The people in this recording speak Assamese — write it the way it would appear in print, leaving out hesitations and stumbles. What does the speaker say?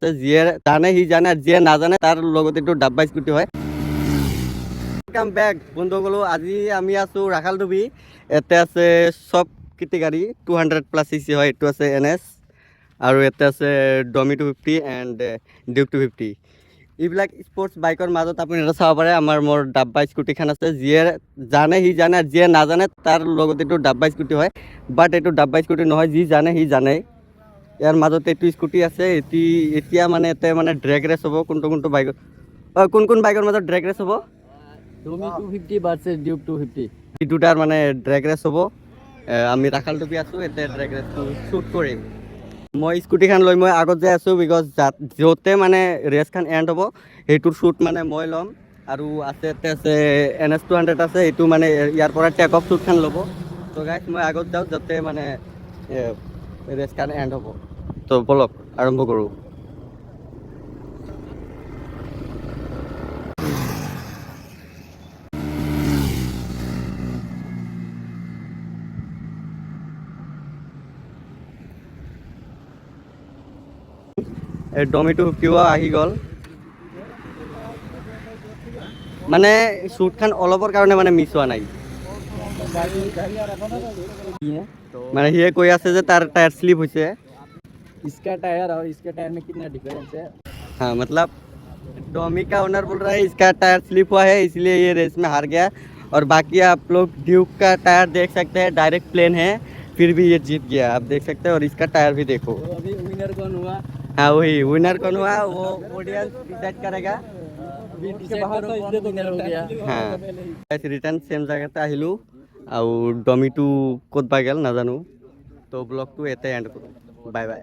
আছে, যিয়ে জানে সি জানে, আৰু যিয়ে নাজানে তাৰ লগত এইটো ডাব্বা স্কুটি হয়। কাম বেক বন্ধুসকল, আজি আমি আছোঁ ৰাখালডুবি। ইয়াতে আছে চব কেটেগৰী 200+ cc হয়। এইটো আছে NS, আৰু ইয়াতে আছে ডমি 250 এণ্ড ডিউক 250। এইবিলাক স্পৰ্টছ বাইকৰ মাজত আপুনি এটা চাব পাৰে, মোৰ ডাব্বা স্কুটিখন আছে। যিয়ে জানে সি জানে, আৰু যিয়ে নাজানে তাৰ লগত এইটো ডাব্বা স্কুটি হয়। বাট এইটো ডাব্বা স্কুটি নহয়, যি জানে সি জানে। ইয়াৰ মাজত এইটো স্কুটি আছে। এতিয়া মানে ইয়াতে মানে ড্ৰেগ ৰেচ হ'ব। কোনটো বাইকৰ কোন বাইকৰ মাজত ড্ৰেগ ৰেচ হ'ব? ডমি 250 ভাৰ্চেছ ডিউক 250। এই দুটাৰ মানে ড্ৰেগ ৰেচ হ'ব। আমি ৰাখালডুবি আছোঁ, ইয়াতে ড্ৰেগ ৰেচটো শ্বুট কৰিম। মই স্কুটিখন লৈ মই আগত যাই আছোঁ, বিকজ য'তে মানে ৰেচখন এণ্ড হ'ব সেইটোৰ শ্বুট মানে মই ল'ম। আৰু ইয়াতে আছে NS 200 আছে, এইটো মানে ইয়াৰ পৰা টেক অফ শ্বুটখন ল'ব। তো গাইজ মই আগত যাওঁ, যাতে মানে ৰেচখন এণ্ড হ'ব। তো ব'লক আৰম্ভ কৰোঁ। ডমি 250 আহি গ'ল। মানে শ্বুটখন অলপৰ কাৰণে মানে মিছ হোৱা নাই। মানে সিয়ে কৈ আছে যে তাৰ টায়াৰ স্লিপ হৈছে। इसका टायर और इसके टायर में कितना डिफरेंस है? हाँ, मतलब डोमी का ओनर बोल रहा है इसका टायर स्लिप हुआ है, इसलिए ये रेस में हार गया। और बाकी आप लोग ड्यूक का टायर देख सकते हैं, डायरेक्ट प्लेन है, फिर भी ये जीत गया, आप देख सकते हैं। और इसका टायर भी देखो। तो अभी विनर कौन हुआ? हाँ, वही विनर कौन हुआ वो ऑडियंस डिसाइड करेगा। अभी इसके बाहर तो इसलिए तो विनर हो गया। हाँ, रिटर्न सेम जगहতে আহিলোঁ, আৰু ডমিটো ক'ত পাই গ'ল নাজানো। তো ব্লগটো ইয়াতে এণ্ড কৰোঁ। Bye bye.